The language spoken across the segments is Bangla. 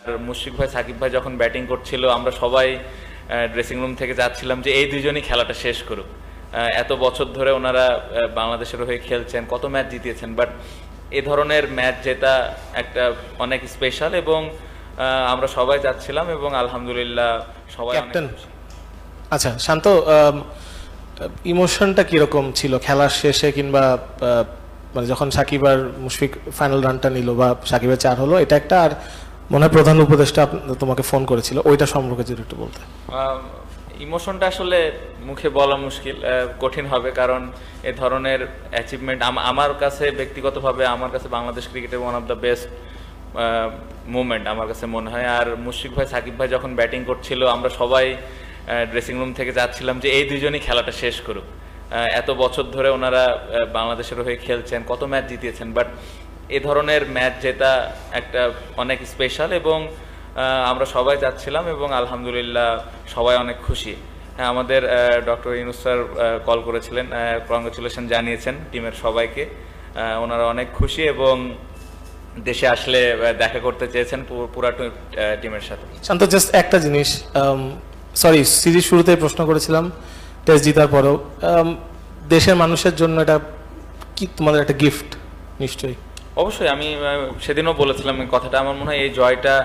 মুশফিক ভাই সাকিব ভাই যখন ব্যাটিং করছিল আমরা সবাই ড্রেসিং রুম থেকে যাচ্ছিলাম যে এই দুইজনই খেলাটা শেষ করুক। এত বছর ধরে ওনারা বাংলাদেশের হয়ে খেলছেন, কত ম্যাচ জিতিয়েছেন, বাট এ ধরনের ম্যাচ জেতা একটা অনেক স্পেশাল এবং আমরা সবাই যাচ্ছিলাম এবং আলহামদুলিল্লাহ সবাই। ক্যাপ্টেন, আচ্ছা শান্ত, ইমোশনটা কিরকম ছিল খেলার শেষে কিংবা মানে যখন সাকিব আর মুশফিক ফাইনাল রানটা নিল বা সাকিবের 4 হলো, এটা একটা, আর মনে হয় প্রধান উপদেষ্টা তোমাকে ফোন করেছিল, ওইটা সম্পর্কে যদি একটু বলতে। ইমোশনটা আসলে মুখে বলা মুশকিল, কঠিন হবে, কারণ এ ধরনের অ্যাচিভমেন্ট আমার কাছে ব্যক্তিগতভাবে আমার কাছে বাংলাদেশ ক্রিকেটের one of the best movement আমার কাছে মনে হয়। আর মুশফিক ভাই সাকিব ভাই যখন ব্যাটিং করছিল আমরা সবাই ড্রেসিং রুম থেকে যাচ্ছিলাম যে এই দুইজনই খেলাটা শেষ করুক। এত বছর ধরে ওনারা বাংলাদেশের হয়ে খেলছেন, কত ম্যাচ জিতিয়েছেন, বাট এ ধরনের ম্যাচ জেতা একটা অনেক স্পেশাল এবং আমরা সবাই যাচ্ছিলাম এবং আলহামদুলিল্লাহ সবাই অনেক খুশি। হ্যাঁ, আমাদের ডক্টর ইউনূস স্যার কল করেছিলেন, কংগ্রেচুলেশন জানিয়েছেন টিমের সবাইকে, ওনারা অনেক খুশি এবং দেশে আসলে দেখা করতে চেয়েছেন পুরো টিমের সাথে। শান্ত, জাস্ট একটা জিনিস, সরি সিরিজ শুরুতেই প্রশ্ন করেছিলাম, টেস্ট জিতার পরেও দেশের মানুষের জন্য এটা কি তোমাদের একটা গিফট? নিশ্চয়ই, অবশ্যই। আমি সেদিনও বলেছিলাম এই কথাটা, আমার মনে হয় এই জয়টা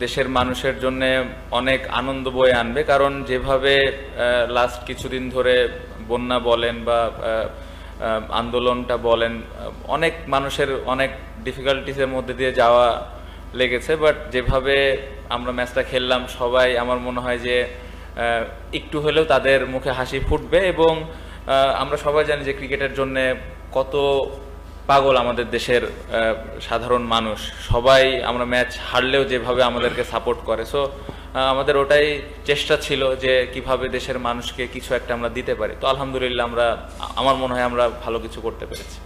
দেশের মানুষের জন্য অনেক আনন্দ বয়ে আনবে, কারণ যেভাবে লাস্ট কিছুদিন ধরে বন্যা বলেন বা আন্দোলনটা বলেন, অনেক মানুষের অনেক ডিফিকাল্টিসের মধ্যে দিয়ে যাওয়া লেগেছে, বাট যেভাবে আমরা ম্যাচটা খেললাম সবাই, আমার মনে হয় যে একটু হলেও তাদের মুখে হাসি ফুটবে এবং আমরা সবাই জানি যে ক্রিকেটের জন্য কত পাগল আমাদের দেশের সাধারণ মানুষ, সবাই আমরা ম্যাচ হারলেও যেভাবে আমাদেরকে সাপোর্ট করে। সো আমাদের ওটাই চেষ্টা ছিল যে কিভাবে দেশের মানুষকে কিছু একটা আমরা দিতে পারি। তো আলহামদুলিল্লাহ আমার মনে হয় আমরা ভালো কিছু করতে পেরেছি।